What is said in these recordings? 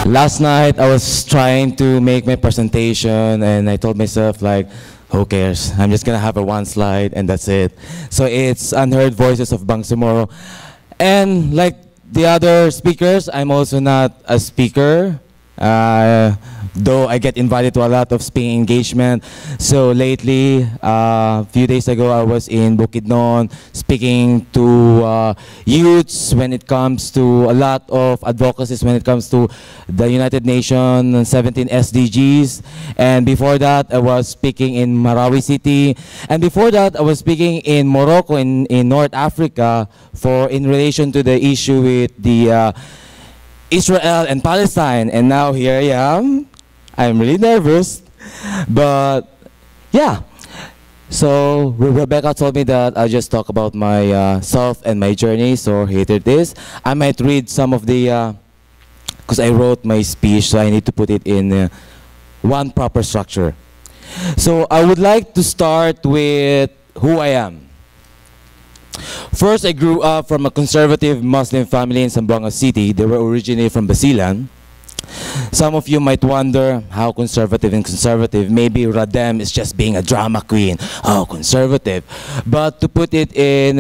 Last night, I was trying to make my presentation, and I told myself, like, who cares? I'm just gonna have a one slide, and that's it. So it's Unheard Voices of Bangsamoro. And like the other speakers, I'm also not a speaker. Though I get invited to a lot of speaking engagement. So lately, a few days ago, I was in Bukidnon speaking to youths when it comes to a lot of advocacies when it comes to the United Nations 17 SDGs. And before that, I was speaking in Marawi City. And before that, I was speaking in Morocco, in North Africa, in relation to the issue with the Israel and Palestine. And now here I am. I'm really nervous, but yeah. So Rebecca told me that I'll just talk about my self and my journey, so here it is. I might read some of the, because I wrote my speech, so I need to put it in one proper structure. So I would like to start with who I am. First, I grew up from a conservative Muslim family in Zamboanga City. They were originally from Basilan. Some of you might wonder how conservative and conservative. Maybe Rhadem is just being a drama queen. Oh, conservative. But to put it in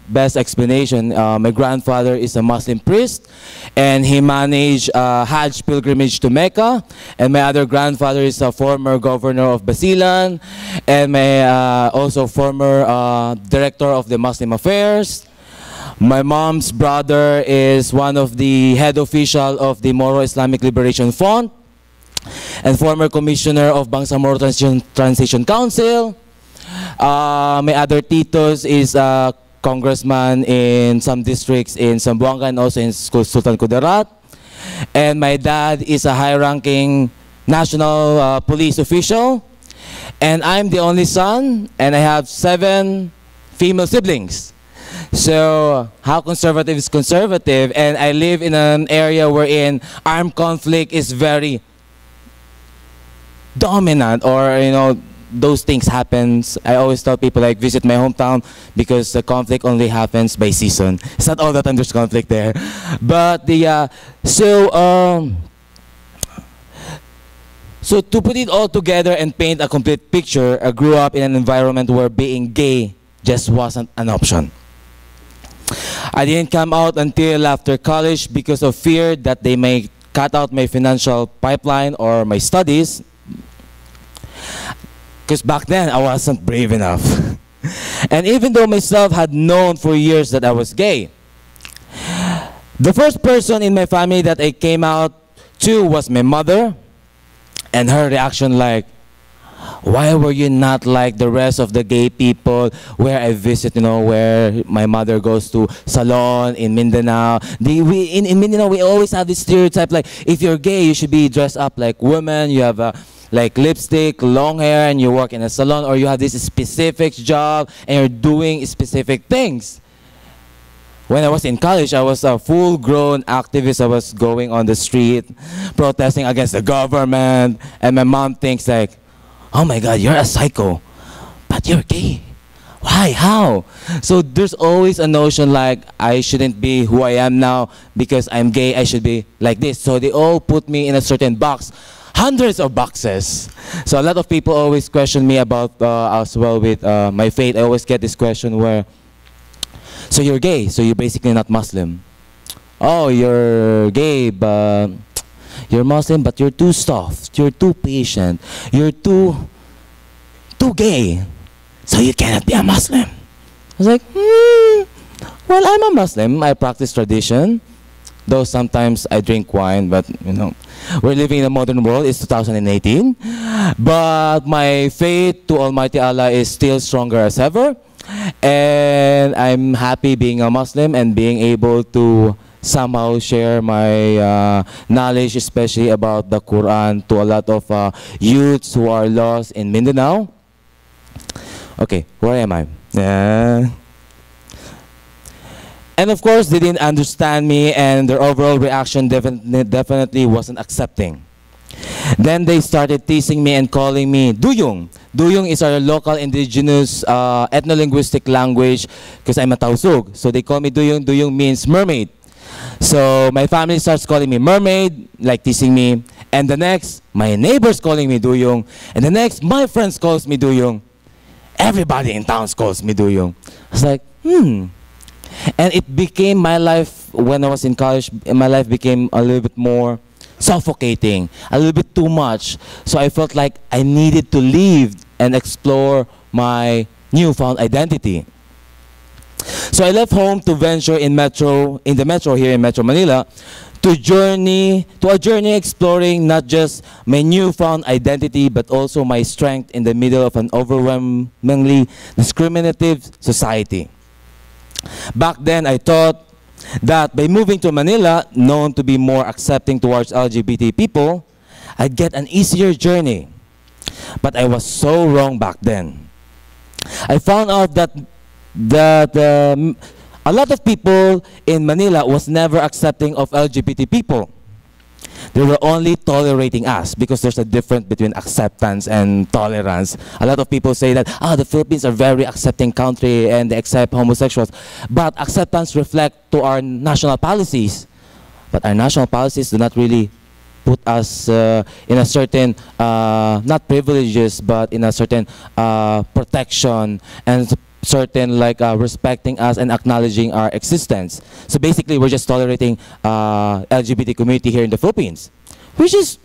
best explanation, my grandfather is a Muslim priest, and he managed Hajj pilgrimage to Mecca. And my other grandfather is a former governor of Basilan, and my also former director of the Muslim Affairs. My mom's brother is one of the head official of the Moro Islamic Liberation Front and former commissioner of Bangsamoro Transition Council. My other titos is a congressman in some districts in Zamboanga and also in Sultan Kudarat. And my dad is a high-ranking national police official. And I'm the only son, and I have 7 female siblings. So how conservative is conservative, and I live in an area wherein armed conflict is very dominant, or those things happens. I always tell people, like, visit my hometown because the conflict only happens by season. It's not all the time there's conflict there. But so to put it all together and paint a complete picture, I grew up in an environment where being gay just wasn't an option. I didn't come out until after college because of fear that they may cut out my financial pipeline or my studies. Because back then, I wasn't brave enough. And even though myself had known for years that I was gay, the first person in my family that I came out to was my mother, and her reaction like, why were you not like the rest of the gay people where I visit, where my mother goes to salon in Mindanao? In Mindanao, we always have this stereotype, like, if you're gay, you should be dressed up like women, you have like lipstick, long hair, and you work in a salon, or you have this specific job, and you're doing specific things. When I was in college, I was a full-grown activist. I was going on the street, protesting against the government, and my mom thinks like, oh my God, you're a psycho, but you're gay. Why? How? So there's always a notion like I shouldn't be who I am now because I'm gay. I should be like this. So they all put me in a certain box, hundreds of boxes. So a lot of people always question me about as well with my faith. I always get this question where, so you're gay, so you're basically not Muslim. Oh, you're gay, but you're Muslim, but you're too soft, you're too patient, you're too gay, so you cannot be a Muslim. I was like, well, I'm a Muslim. I practice tradition, though sometimes I drink wine, but we're living in a modern world. It's 2018. But my faith to Almighty Allah is still stronger as ever. And I'm happy being a Muslim and being able to somehow share my knowledge, especially about the Quran, to a lot of youths who are lost in Mindanao. Okay, where am I? And of course, they didn't understand me, and their overall reaction definitely wasn't accepting. Then they started teasing me and calling me Duyung. Duyung is our local indigenous ethno-linguistic language because I'm a Tausug. So they call me Duyung. Duyung means mermaid. So my family starts calling me mermaid, like teasing me. And the next, my neighbors calling me Duyong. And the next, my friends calls me Duyong. Everybody in town calls me Duyong. I was like, And it became my life, when I was in college, my life became a little bit more suffocating, a little bit too much. So I felt like I needed to leave and explore my newfound identity. So I left home to venture in the metro here in Metro Manila, to a journey exploring not just my newfound identity, but also my strength in the middle of an overwhelmingly discriminative society. Back then, I thought that by moving to Manila, known to be more accepting towards LGBT people, I'd get an easier journey. But I was so wrong back then. I found out that a lot of people in Manila was never accepting of LGBT people. They were only tolerating us, because there's a difference between acceptance and tolerance. A lot of people say that, the Philippines are a very accepting country and they accept homosexuals. But acceptance reflects to our national policies. But our national policies do not really put us in a certain, not privileges, but in a certain protection and certain respecting us and acknowledging our existence. So basically, we're just tolerating LGBT community here in the Philippines, which is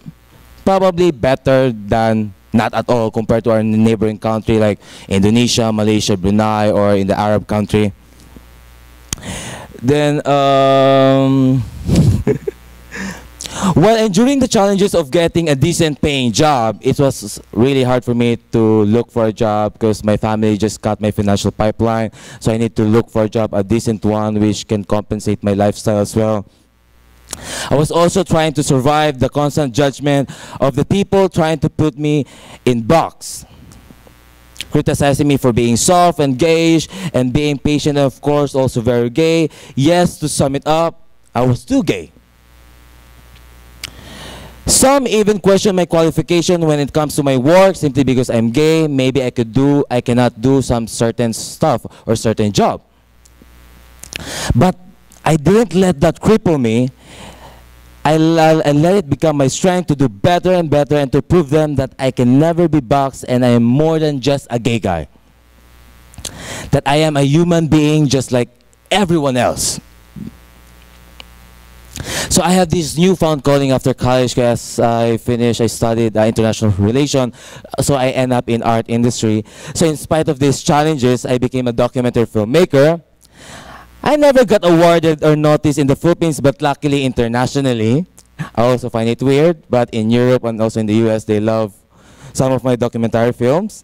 probably better than not at all compared to our neighboring country like Indonesia, Malaysia, Brunei, or in the Arab country. Then, while enduring the challenges of getting a decent paying job, it was really hard for me to look for a job because my family just cut my financial pipeline. So I need to look for a job, a decent one, which can compensate my lifestyle as well. I was also trying to survive the constant judgment of the people trying to put me in box, criticizing me for being soft and gayish and being patient, and of course also very gay. Yes, to sum it up, I was too gay. Some even question my qualification when it comes to my work simply because I'm gay. Maybe I cannot do some certain stuff or certain job. But I didn't let that cripple me. I let it become my strength to do better and better and to prove them that I can never be boxed and I am more than just a gay guy. That I am a human being just like everyone else. So I have this newfound calling after college because I studied international relations, so I end up in art industry. So in spite of these challenges, I became a documentary filmmaker. I never got awarded or noticed in the Philippines, but luckily internationally. I also find it weird, but in Europe and also in the US, they love some of my documentary films.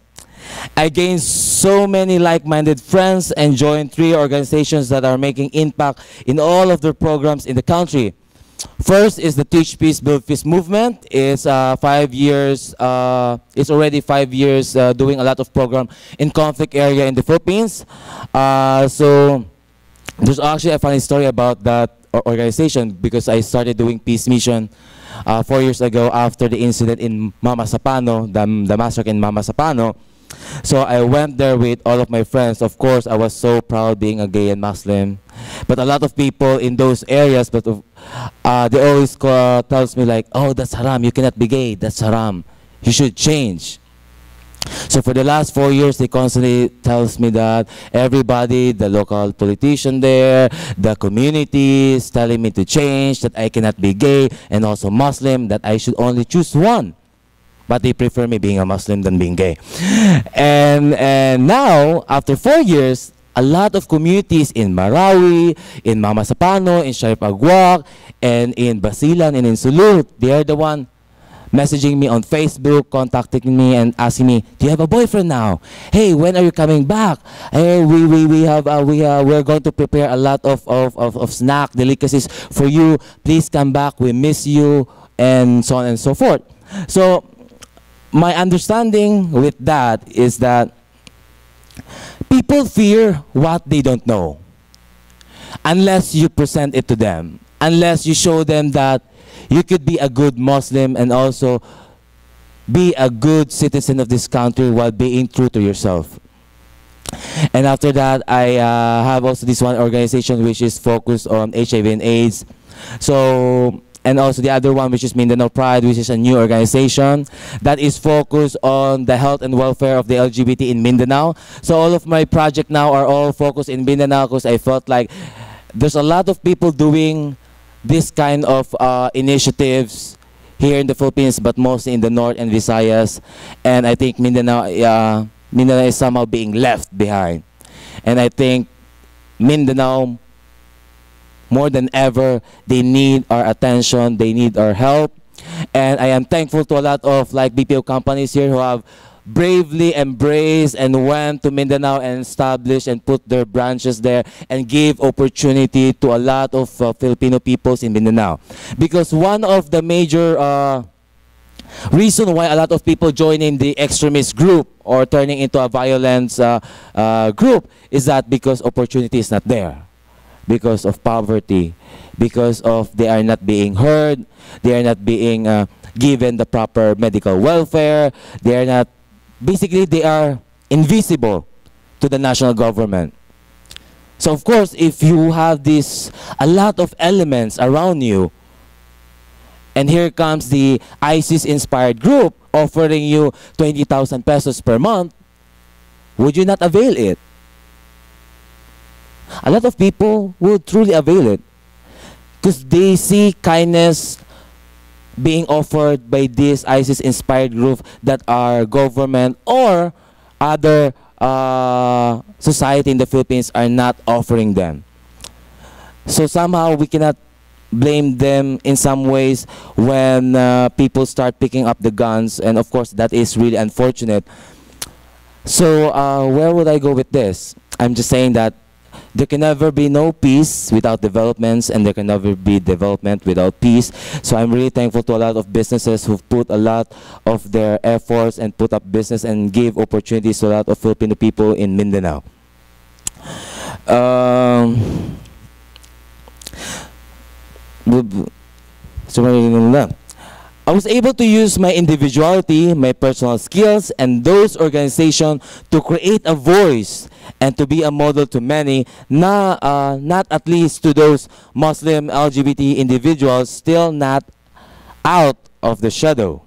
I gained so many like-minded friends and joined 3 organizations that are making impact in all of their programs in the country. First is the Teach Peace, Build Peace movement. It's 5 years. It's already 5 years doing a lot of program in conflict area in the Philippines. So there's actually a funny story about that organization because I started doing peace mission 4 years ago after the incident in Mama Sapano, the massacre in Mama Sapano. So I went there with all of my friends. Of course, I was so proud being a gay and Muslim. But a lot of people in those areas, they always tells me like, oh, that's haram. You cannot be gay. That's haram. You should change. So for the last 4 years, they constantly tells me that everybody, the local politician there, the community is telling me to change, that I cannot be gay and also Muslim, that I should only choose one. But they prefer me being a Muslim than being gay. And now, after 4 years, a lot of communities in Marawi, in Mama Sapano, in Shaypagwak, and in Basilan, and in Sulut, they are the one messaging me on Facebook, contacting me and asking me, do you have a boyfriend now? Hey, when are you coming back? Hey, we're going to prepare a lot of snack delicacies for you. Please come back. We miss you, and so on and so forth. So my understanding with that is that people fear what they don't know unless you present it to them, unless you show them that you could be a good Muslim and also be a good citizen of this country while being true to yourself. And after that, I have also this one organization which is focused on HIV and AIDS. So, and also the other one which is Mindanao Pride, which is a new organization that is focused on the health and welfare of the LGBT in Mindanao. So all of my projects now are all focused in Mindanao because I felt like there's a lot of people doing this kind of initiatives here in the Philippines, but mostly in the North and Visayas. And I think Mindanao, Mindanao is somehow being left behind. And I think Mindanao, more than ever, they need our attention, they need our help. And I am thankful to a lot of like BPO companies here who have bravely embraced and went to Mindanao and established and put their branches there and gave opportunity to a lot of Filipino peoples in Mindanao. Because one of the major reason why a lot of people joining the extremist group or turning into a violence group is that because opportunity is not there, because of poverty, because of they are not being heard, they are not being given the proper medical welfare, they are not, basically they are invisible to the national government. So of course, if you have this, a lot of elements around you, and here comes the ISIS-inspired group offering you 20,000 pesos per month, would you not avail it? A lot of people would truly avail it because they see kindness being offered by this ISIS-inspired group that our government or other society in the Philippines are not offering them. So somehow we cannot blame them in some ways when people start picking up the guns, and of course that is really unfortunate. So where would I go with this? I'm just saying that there can never be no peace without developments, and there can never be development without peace. So I'm really thankful to a lot of businesses who've put a lot of their efforts and put up business and give opportunities to a lot of Filipino people in Mindanao. I was able to use my individuality, my personal skills, and those organizations to create a voice and to be a model to many, not at least to those Muslim LGBT individuals still not out of the shadow.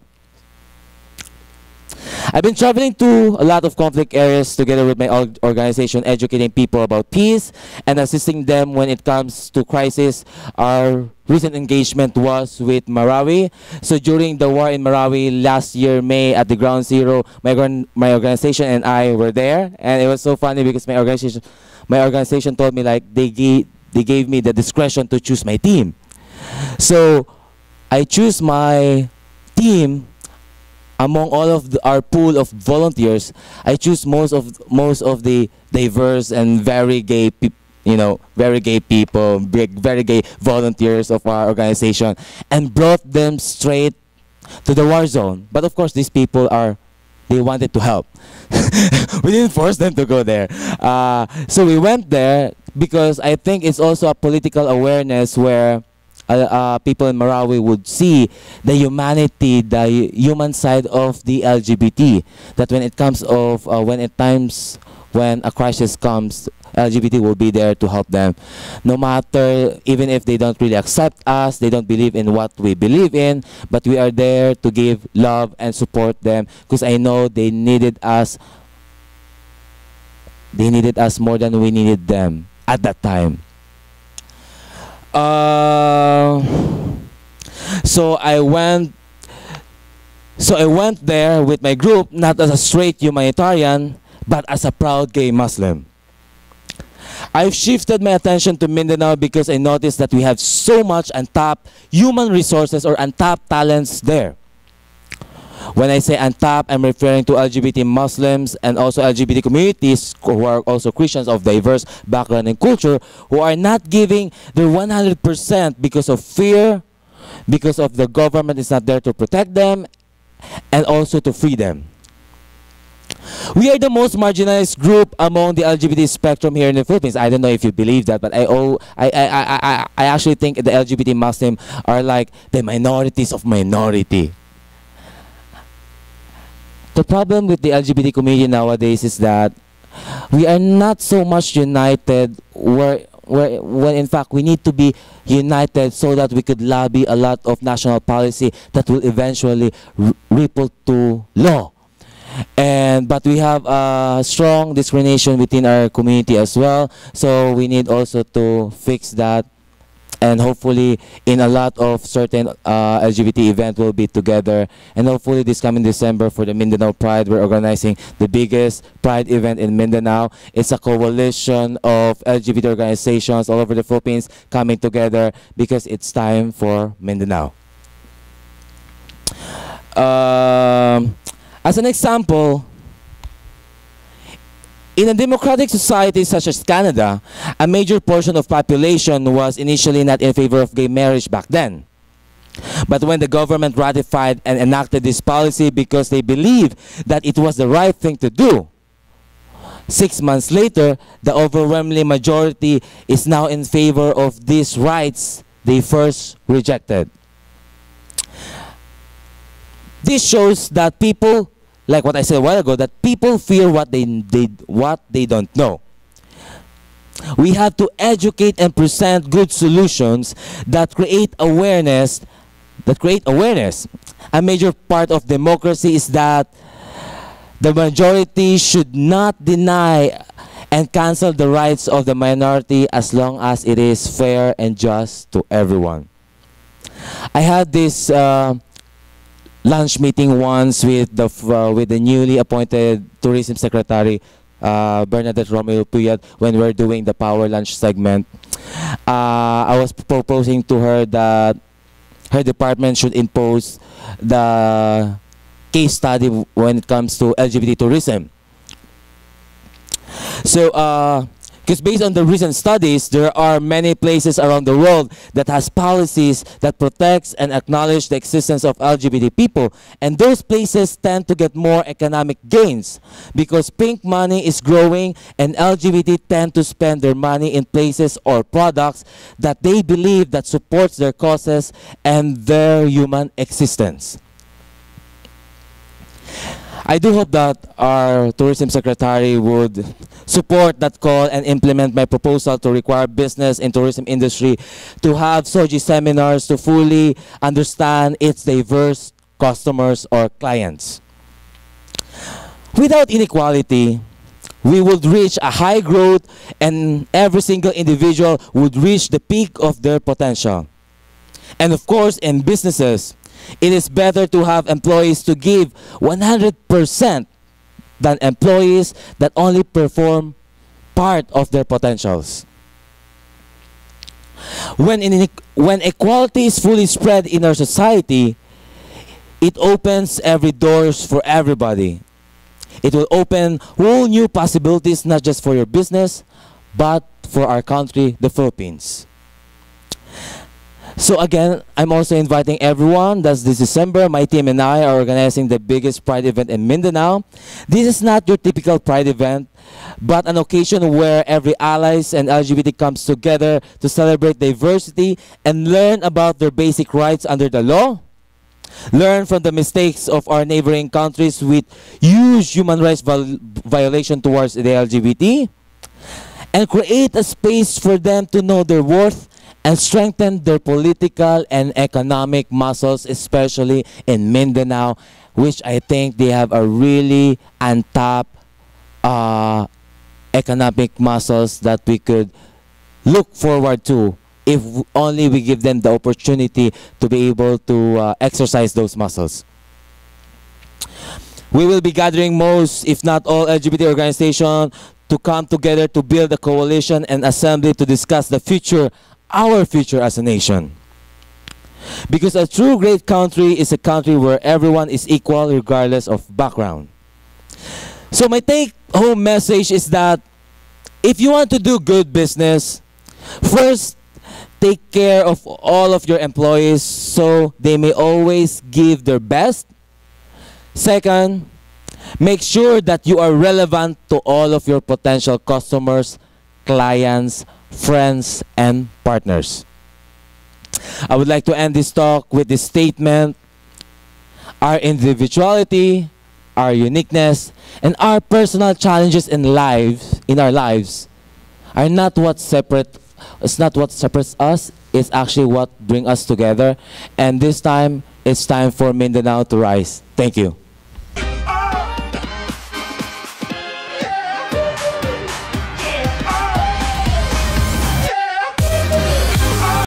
I've been traveling to a lot of conflict areas together with my organization, educating people about peace and assisting them when it comes to crisis. Our recent engagement was with Marawi. So during the war in Marawi last year, May, at the Ground Zero, my organization and I were there. And it was so funny because my organization told me like they gave me the discretion to choose my team. So I choose my team. Among all of our pool of volunteers, I choose most of the diverse and very gay, very gay people, very gay volunteers of our organization, and brought them straight to the war zone. But of course, these people they wanted to help. We didn't force them to go there. So we went there because I think it's also a political awareness where people in Marawi would see the humanity, the human side of the LGBT. That when it comes of when a crisis comes, LGBT will be there to help them. No matter, even if they don't really accept us, they don't believe in what we believe in, but we are there to give love and support them because I know they needed us. They needed us more than we needed them at that time. So I went there with my group not as a straight humanitarian but as a proud gay Muslim. I've shifted my attention to Mindanao because I noticed that we have so much untapped human resources or untapped talents there. When I say untapped, I'm referring to LGBT Muslims and also LGBT communities who are also Christians of diverse background and culture who are not giving their 100% because of fear, because of the government is not there to protect them, and also to free them. We are the most marginalized group among the LGBT spectrum here in the Philippines. I don't know if you believe that, but I actually think the LGBT Muslim are like the minorities of minority. The problem with the LGBT community nowadays is that we are not so much united when in fact we need to be united so that we could lobby a lot of national policy that will eventually ripple to law. But we have a strong discrimination within our community as well, so we need also to fix that, and hopefully in a lot of certain LGBT event we'll be together. And hopefully this coming December for the Mindanao Pride, we're organizing the biggest Pride event in Mindanao. It's a coalition of LGBT organizations all over the Philippines coming together because it's time for Mindanao. As an example, in a democratic society such as Canada, a major portion of population was initially not in favor of gay marriage back then. But when the government ratified and enacted this policy because they believed that it was the right thing to do, 6 months later, the overwhelming majority is now in favor of these rights they first rejected. This shows that people, like what I said a while ago, that people fear what they don't know. We have to educate and present good solutions that create awareness. A major part of democracy is that the majority should not deny and cancel the rights of the minority as long as it is fair and just to everyone. I had this lunch meeting once with the newly appointed tourism secretary, Bernadette Romeo Puyat, when we're doing the power lunch segment. I was proposing to her that her department should impose the case study when it comes to LGBT tourism. So, because based on the recent studies, there are many places around the world that has policies that protects and acknowledge the existence of LGBT people, and those places tend to get more economic gains because pink money is growing, and LGBT tend to spend their money in places or products that they believe that supports their causes and their human existence. I do hope that our tourism secretary would support that call and implement my proposal to require business and tourism industry to have SOGI seminars to fully understand its diverse customers or clients. Without inequality, we would reach a high growth and every single individual would reach the peak of their potential. And of course, in businesses, it is better to have employees to give 100% than employees that only perform part of their potentials. When equality is fully spread in our society, it opens every doors for everybody. It will open whole new possibilities, not just for your business, but for our country, the Philippines. So again, I'm also inviting everyone. That's this December. My team and I are organizing the biggest Pride event in Mindanao. This is not your typical Pride event, but an occasion where every allies and LGBT comes together to celebrate diversity and learn about their basic rights under the law. Learn from the mistakes of our neighboring countries with huge human rights violation towards the LGBT. And create a space for them to know their worth and strengthen their political and economic muscles, especially in Mindanao, which I think they have a really untapped economic muscles that we could look forward to if only we give them the opportunity to be able to exercise those muscles. We will be gathering most, if not all, LGBT organizations to come together to build a coalition and assembly to discuss the future, our future as a nation. Because a true great country is a country where everyone is equal regardless of background. So my take-home message is that if you want to do good business, first, take care of all of your employees so they may always give their best. Second, make sure that you are relevant to all of your potential customers, clients, friends, and partners. I would like to end this talk with this statement: our individuality, our uniqueness, And our personal challenges in our lives, are not what separate. It's not what separates us. It's actually what brings us together. And this time, it's time for Mindanao to rise. Thank you.